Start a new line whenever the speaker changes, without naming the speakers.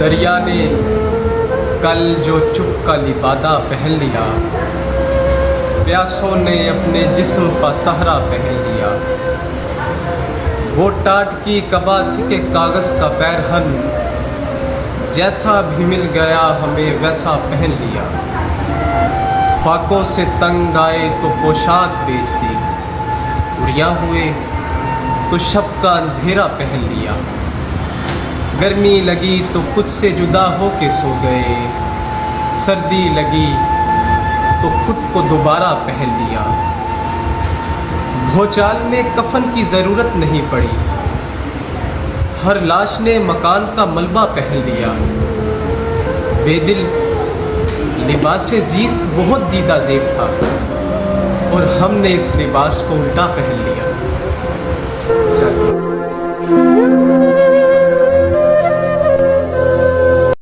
दरिया ने कल जो चुप का लिबादा पहन लिया, प्यासों ने अपने जिस्म पर सहरा पहन लिया। वो टाट की कबा थी के कागज़ का पैरहन, जैसा भी मिल गया हमें वैसा पहन लिया। फाकों से तंग आए तो पोशाक बेच दी, उड़िया हुए तो शब का अंधेरा पहन लिया। गर्मी लगी तो खुद से जुदा हो के सो गए, सर्दी लगी तो खुद को दोबारा पहन लिया। भोचाल में कफन की ज़रूरत नहीं पड़ी, हर लाश ने मकान का मलबा पहन लिया। बेदिल लिबासे ज़ीस्त बहुत दीदा ज़ेब था, और हमने इस लिबास को उल्टा पहन लिया।